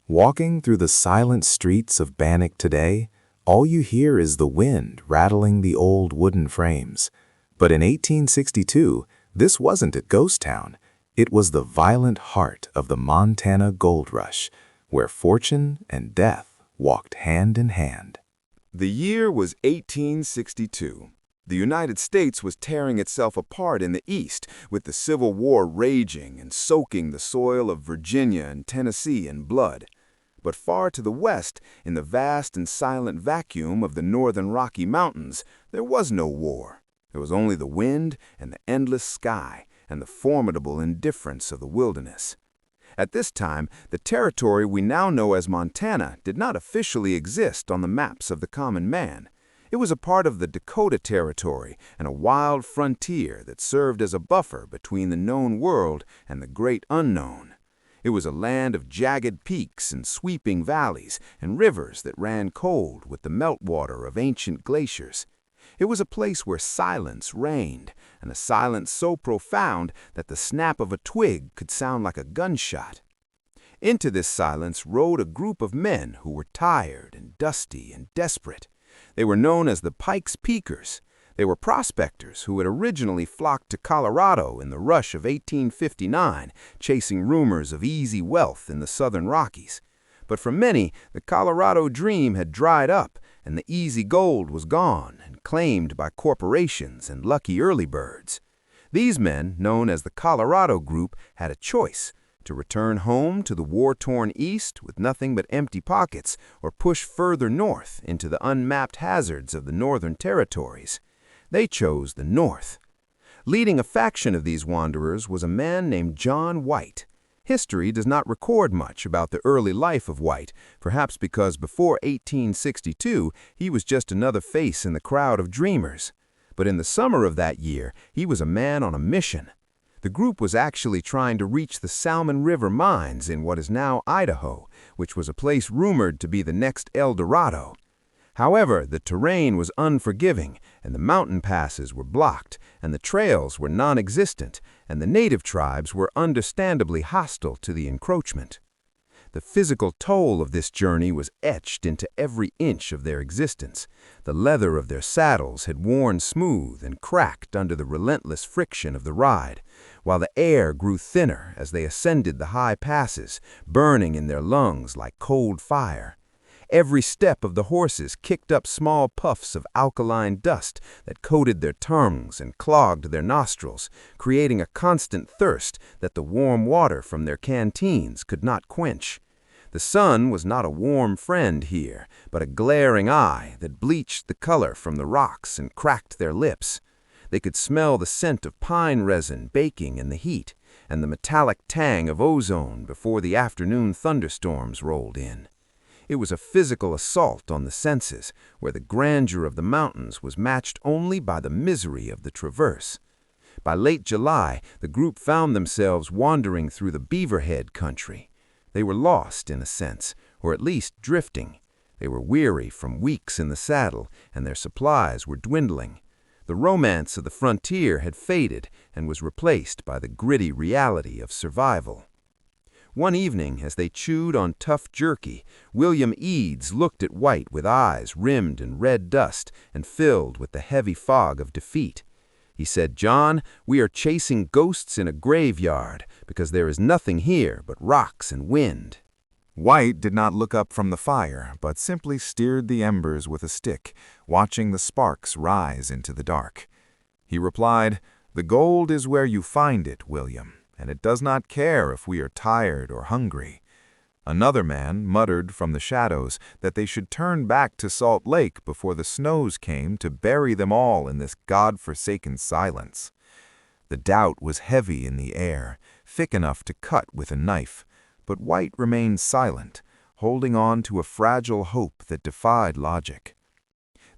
Walking through the silent streets of Bannack today, all you hear is the wind rattling the old wooden frames. But in 1862, this wasn't a ghost town. It was the violent heart of the Montana gold rush, where fortune and death walked hand in hand. The year was 1862. The United States was tearing itself apart in the East, with the Civil War raging and soaking the soil of Virginia and Tennessee in blood. But far to the west, in the vast and silent vacuum of the Northern Rocky Mountains, there was no war. There was only the wind and the endless sky and the formidable indifference of the wilderness. At this time, the territory we now know as Montana did not officially exist on the maps of the common man. It was a part of the Dakota Territory and a wild frontier that served as a buffer between the known world and the great unknown. It was a land of jagged peaks and sweeping valleys and rivers that ran cold with the meltwater of ancient glaciers. It was a place where silence reigned, and a silence so profound that the snap of a twig could sound like a gunshot. Into this silence rode a group of men who were tired and dusty and desperate. They were known as the Pikes Peakers. They were prospectors who had originally flocked to Colorado in the rush of 1859, chasing rumors of easy wealth in the Southern Rockies. But for many, the Colorado dream had dried up, and the easy gold was gone and claimed by corporations and lucky early birds. These men, known as the Colorado Group, had a choice: to return home to the war-torn East with nothing but empty pockets, or push further north into the unmapped hazards of the Northern Territories. They chose the North. Leading a faction of these wanderers was a man named John White. History does not record much about the early life of White, perhaps because before 1862 he was just another face in the crowd of dreamers. But in the summer of that year, he was a man on a mission. The group was actually trying to reach the Salmon River mines in what is now Idaho, which was a place rumored to be the next El Dorado. However, the terrain was unforgiving, and the mountain passes were blocked, and the trails were non-existent, and the native tribes were understandably hostile to the encroachment. The physical toll of this journey was etched into every inch of their existence. The leather of their saddles had worn smooth and cracked under the relentless friction of the ride, while the air grew thinner as they ascended the high passes, burning in their lungs like cold fire. Every step of the horses kicked up small puffs of alkaline dust that coated their tongues and clogged their nostrils, creating a constant thirst that the warm water from their canteens could not quench. The sun was not a warm friend here, but a glaring eye that bleached the color from the rocks and cracked their lips. They could smell the scent of pine resin baking in the heat, and the metallic tang of ozone before the afternoon thunderstorms rolled in. It was a physical assault on the senses, where the grandeur of the mountains was matched only by the misery of the traverse. By late July, the group found themselves wandering through the Beaverhead country. They were lost, in a sense, or at least drifting. They were weary from weeks in the saddle, and their supplies were dwindling. The romance of the frontier had faded and was replaced by the gritty reality of survival. One evening, as they chewed on tough jerky, William Eads looked at White with eyes rimmed in red dust and filled with the heavy fog of defeat. He said, "John, we are chasing ghosts in a graveyard because there is nothing here but rocks and wind." White did not look up from the fire, but simply steered the embers with a stick, watching the sparks rise into the dark. He replied, "The gold is where you find it, William, and it does not care if we are tired or hungry." Another man muttered from the shadows that they should turn back to Salt Lake before the snows came to bury them all in this God-forsaken silence. The doubt was heavy in the air, thick enough to cut with a knife, but White remained silent, holding on to a fragile hope that defied logic.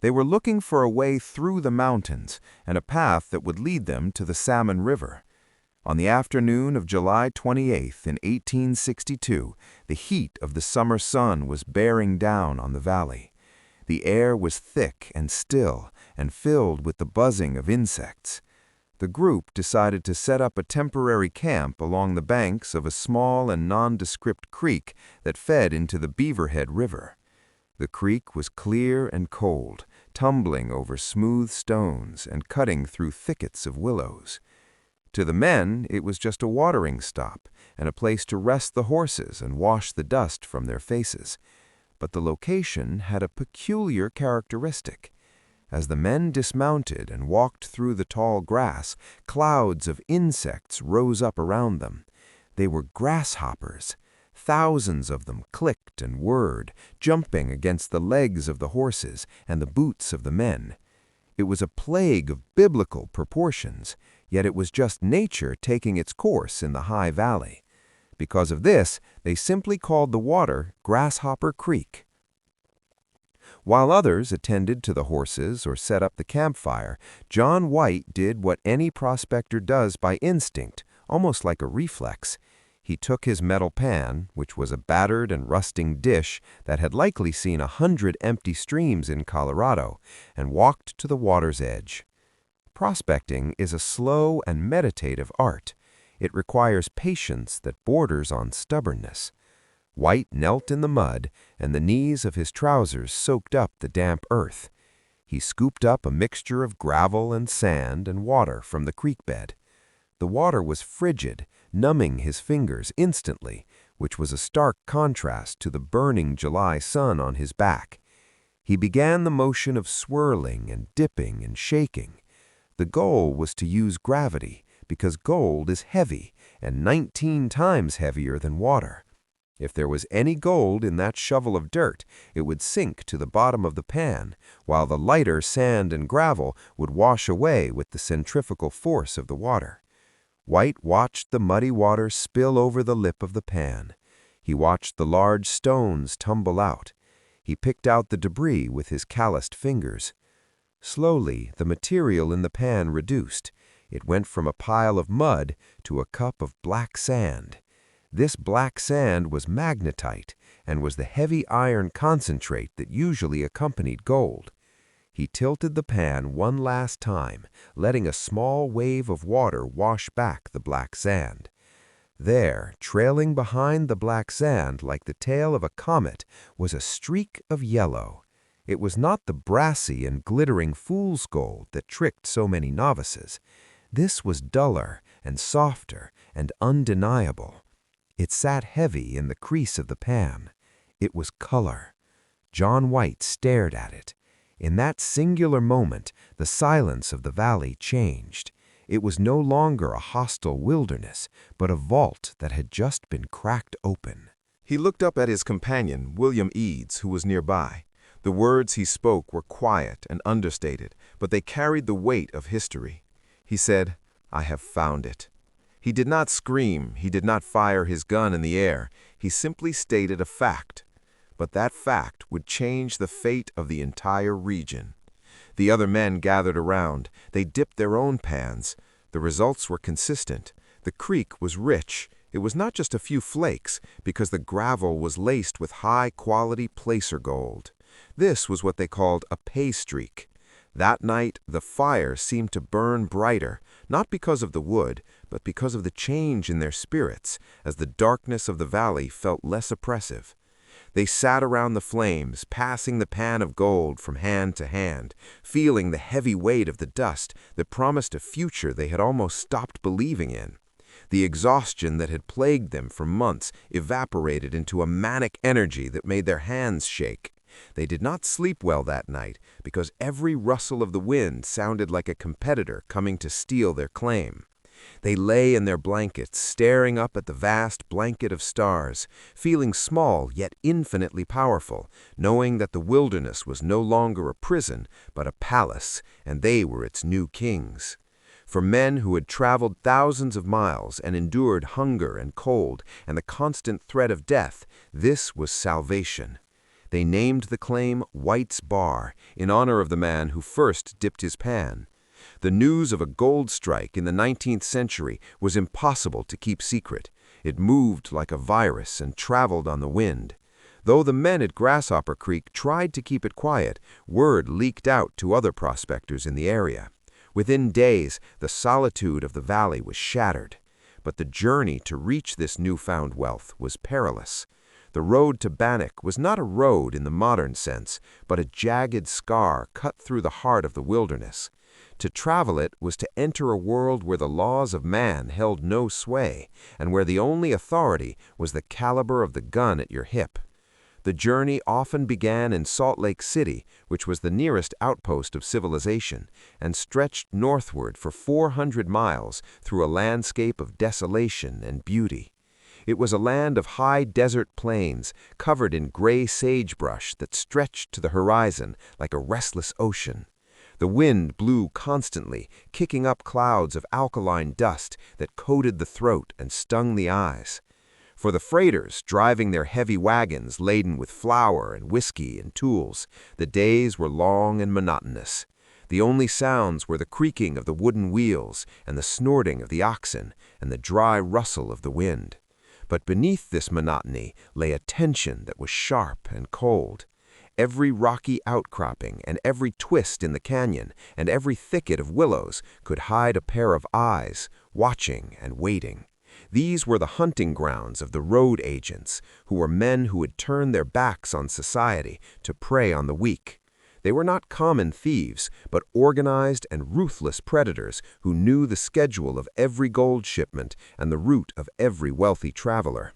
They were looking for a way through the mountains and a path that would lead them to the Salmon River. On the afternoon of July 28th in 1862, the heat of the summer sun was bearing down on the valley. The air was thick and still and filled with the buzzing of insects. The group decided to set up a temporary camp along the banks of a small and nondescript creek that fed into the Beaverhead River. The creek was clear and cold, tumbling over smooth stones and cutting through thickets of willows. To the men, it was just a watering stop and a place to rest the horses and wash the dust from their faces. But the location had a peculiar characteristic. As the men dismounted and walked through the tall grass, clouds of insects rose up around them. They were grasshoppers. Thousands of them clicked and whirred, jumping against the legs of the horses and the boots of the men. It was a plague of biblical proportions, yet it was just nature taking its course in the high valley. Because of this, they simply called the water Grasshopper Creek. While others attended to the horses or set up the campfire, John White did what any prospector does by instinct, almost like a reflex. He took his metal pan, which was a battered and rusting dish that had likely seen 100 empty streams in Colorado, and walked to the water's edge. Prospecting is a slow and meditative art. It requires patience that borders on stubbornness. White knelt in the mud, and the knees of his trousers soaked up the damp earth. He scooped up a mixture of gravel and sand and water from the creek bed. The water was frigid, numbing his fingers instantly, which was a stark contrast to the burning July sun on his back. He began the motion of swirling and dipping and shaking. The goal was to use gravity, because gold is heavy and 19 times heavier than water. If there was any gold in that shovel of dirt, it would sink to the bottom of the pan, while the lighter sand and gravel would wash away with the centrifugal force of the water. White watched the muddy water spill over the lip of the pan. He watched the large stones tumble out. He picked out the debris with his calloused fingers. Slowly, the material in the pan reduced. It went from a pile of mud to a cup of black sand. This black sand was magnetite and was the heavy iron concentrate that usually accompanied gold. He tilted the pan one last time, letting a small wave of water wash back the black sand. There, trailing behind the black sand like the tail of a comet, was a streak of yellow. It was not the brassy and glittering fool's gold that tricked so many novices. This was duller and softer and undeniable. It sat heavy in the crease of the pan. It was color. John White stared at it. In that singular moment, the silence of the valley changed. It was no longer a hostile wilderness, but a vault that had just been cracked open. He looked up at his companion, William Eads, who was nearby. The words he spoke were quiet and understated, but they carried the weight of history. He said, "I have found it." He did not scream, he did not fire his gun in the air, he simply stated a fact. But that fact would change the fate of the entire region. The other men gathered around. They dipped their own pans. The results were consistent. The creek was rich. It was not just a few flakes, because the gravel was laced with high-quality placer gold. This was what they called a pay streak. That night, the fire seemed to burn brighter, not because of the wood, but because of the change in their spirits, as the darkness of the valley felt less oppressive. They sat around the flames, passing the pan of gold from hand to hand, feeling the heavy weight of the dust that promised a future they had almost stopped believing in. The exhaustion that had plagued them for months evaporated into a manic energy that made their hands shake. They did not sleep well that night because every rustle of the wind sounded like a competitor coming to steal their claim. They lay in their blankets, staring up at the vast blanket of stars, feeling small yet infinitely powerful, knowing that the wilderness was no longer a prison but a palace, and they were its new kings. For men who had traveled thousands of miles and endured hunger and cold and the constant threat of death, this was salvation. They named the claim White's Bar, in honor of the man who first dipped his pan. The news of a gold strike in the 19th century was impossible to keep secret. It moved like a virus and traveled on the wind. Though the men at Grasshopper Creek tried to keep it quiet, word leaked out to other prospectors in the area. Within days, the solitude of the valley was shattered. But the journey to reach this newfound wealth was perilous. The road to Bannack was not a road in the modern sense, but a jagged scar cut through the heart of the wilderness. To travel it was to enter a world where the laws of man held no sway, and where the only authority was the caliber of the gun at your hip. The journey often began in Salt Lake City, which was the nearest outpost of civilization, and stretched northward for 400 miles through a landscape of desolation and beauty. It was a land of high desert plains covered in gray sagebrush that stretched to the horizon like a restless ocean. The wind blew constantly, kicking up clouds of alkaline dust that coated the throat and stung the eyes. For the freighters driving their heavy wagons laden with flour and whiskey and tools, the days were long and monotonous. The only sounds were the creaking of the wooden wheels and the snorting of the oxen and the dry rustle of the wind. But beneath this monotony lay a tension that was sharp and cold. Every rocky outcropping and every twist in the canyon and every thicket of willows could hide a pair of eyes, watching and waiting. These were the hunting grounds of the road agents, who were men who had turned their backs on society to prey on the weak. They were not common thieves, but organized and ruthless predators who knew the schedule of every gold shipment and the route of every wealthy traveler.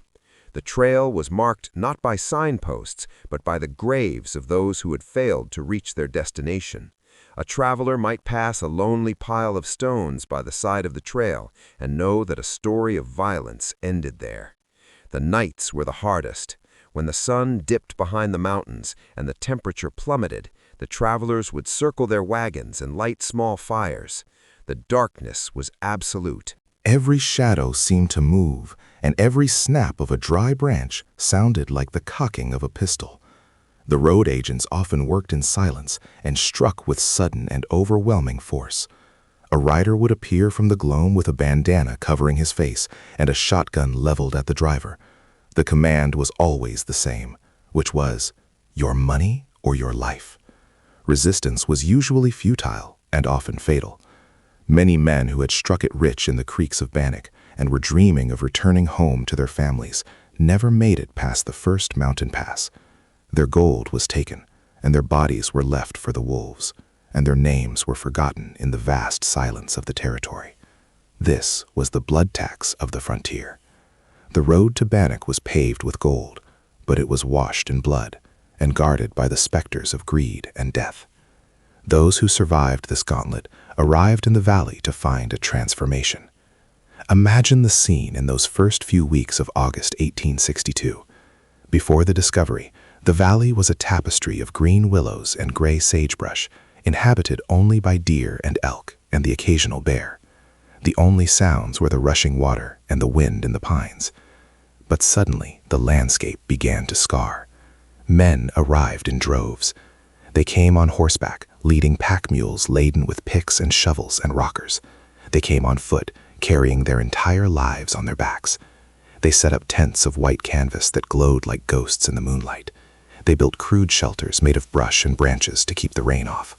The trail was marked not by signposts, but by the graves of those who had failed to reach their destination. A traveler might pass a lonely pile of stones by the side of the trail and know that a story of violence ended there. The nights were the hardest. When the sun dipped behind the mountains and the temperature plummeted, the travelers would circle their wagons and light small fires. The darkness was absolute. Every shadow seemed to move, and every snap of a dry branch sounded like the cocking of a pistol. The road agents often worked in silence and struck with sudden and overwhelming force. A rider would appear from the gloam with a bandana covering his face and a shotgun leveled at the driver. The command was always the same, which was, your money or your life. Resistance was usually futile and often fatal. Many men who had struck it rich in the creeks of Bannack and were dreaming of returning home to their families never made it past the first mountain pass. Their gold was taken, and their bodies were left for the wolves, and their names were forgotten in the vast silence of the territory. This was the blood tax of the frontier. The road to Bannack was paved with gold, but it was washed in blood and guarded by the specters of greed and death. Those who survived this gauntlet arrived in the valley to find a transformation. Imagine the scene in those first few weeks of August 1862. Before the discovery, the valley was a tapestry of green willows and gray sagebrush, inhabited only by deer and elk and the occasional bear. The only sounds were the rushing water and the wind in the pines. But suddenly, the landscape began to scar. Men arrived in droves. They came on horseback, leading pack mules laden with picks and shovels and rockers. They came on foot, carrying their entire lives on their backs. They set up tents of white canvas that glowed like ghosts in the moonlight. They built crude shelters made of brush and branches to keep the rain off.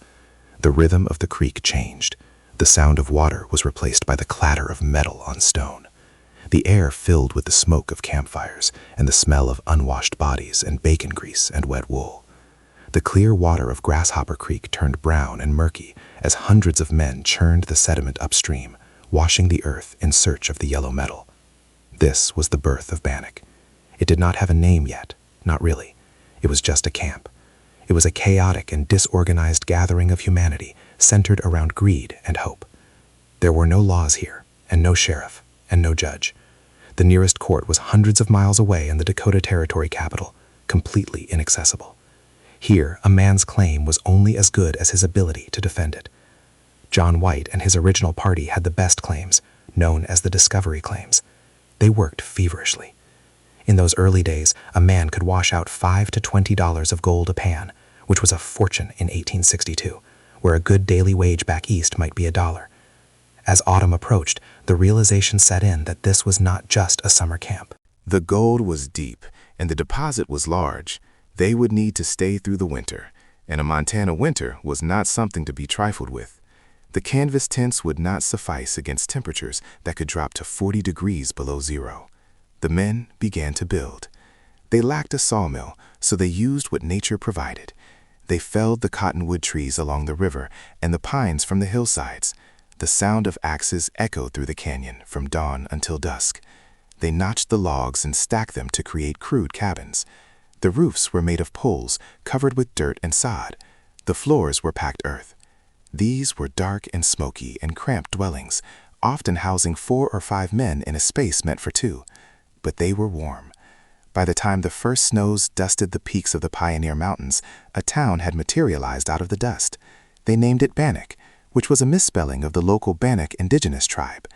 The rhythm of the creek changed. The sound of water was replaced by the clatter of metal on stone. The air filled with the smoke of campfires and the smell of unwashed bodies and bacon grease and wet wool. The clear water of Grasshopper Creek turned brown and murky as hundreds of men churned the sediment upstream, washing the earth in search of the yellow metal. This was the birth of Bannack. It did not have a name yet, not really. It was just a camp. It was a chaotic and disorganized gathering of humanity centered around greed and hope. There were no laws here, and no sheriff, and no judge. The nearest court was hundreds of miles away in the Dakota Territory capital, completely inaccessible. Here, a man's claim was only as good as his ability to defend it. John White and his original party had the best claims, known as the discovery claims. They worked feverishly. In those early days, a man could wash out $5 to $20 of gold a pan, which was a fortune in 1862, where a good daily wage back east might be $1. As autumn approached, the realization set in that this was not just a summer camp. The gold was deep, and the deposit was large. They would need to stay through the winter, and a Montana winter was not something to be trifled with. The canvas tents would not suffice against temperatures that could drop to 40 degrees below zero. The men began to build. They lacked a sawmill, so they used what nature provided. They felled the cottonwood trees along the river and the pines from the hillsides. The sound of axes echoed through the canyon from dawn until dusk. They notched the logs and stacked them to create crude cabins. The roofs were made of poles covered with dirt and sod. The floors were packed earth. These were dark and smoky and cramped dwellings, often housing 4 or 5 men in a space meant for 2. But they were warm. By the time the first snows dusted the peaks of the Pioneer Mountains, a town had materialized out of the dust. They named it Bannack, which was a misspelling of the local Bannack indigenous tribe.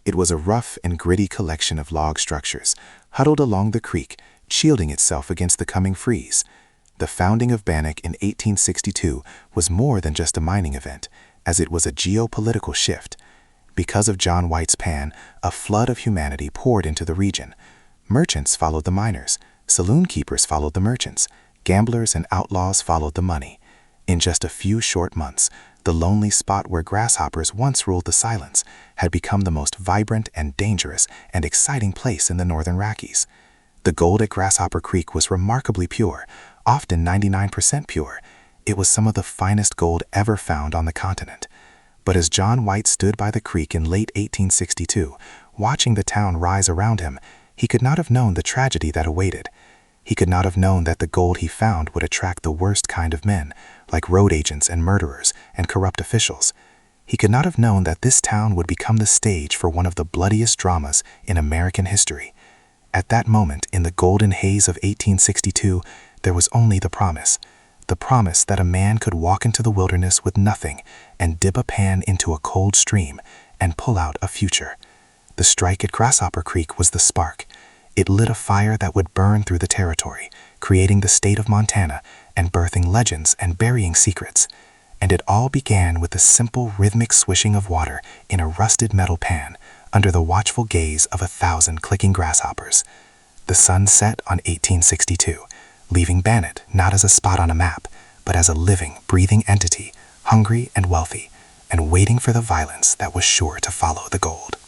It was a rough and gritty collection of log structures, huddled along the creek, shielding itself against the coming freeze. The founding of Bannack in 1862 was more than just a mining event, as it was a geopolitical shift. Because of John White's pan, a flood of humanity poured into the region. Merchants followed the miners, saloon keepers followed the merchants, gamblers and outlaws followed the money. In just a few short months, the lonely spot where grasshoppers once ruled the silence had become the most vibrant and dangerous and exciting place in the Northern Rockies. The gold at Grasshopper Creek was remarkably pure, often 99% pure. It was some of the finest gold ever found on the continent. But as John White stood by the creek in late 1862, watching the town rise around him, he could not have known the tragedy that awaited. He could not have known that the gold he found would attract the worst kind of men, like road agents and murderers and corrupt officials. He could not have known that this town would become the stage for one of the bloodiest dramas in American history. At that moment, in the golden haze of 1862, there was only the promise that a man could walk into the wilderness with nothing and dip a pan into a cold stream and pull out a future. The strike at Grasshopper Creek was the spark. It lit a fire that would burn through the territory, creating the state of Montana and birthing legends and burying secrets. And it all began with the simple rhythmic swishing of water in a rusted metal pan under the watchful gaze of 1,000 clicking grasshoppers. The sun set on 1862, leaving Bannack not as a spot on a map, but as a living, breathing entity, hungry and wealthy, and waiting for the violence that was sure to follow the gold.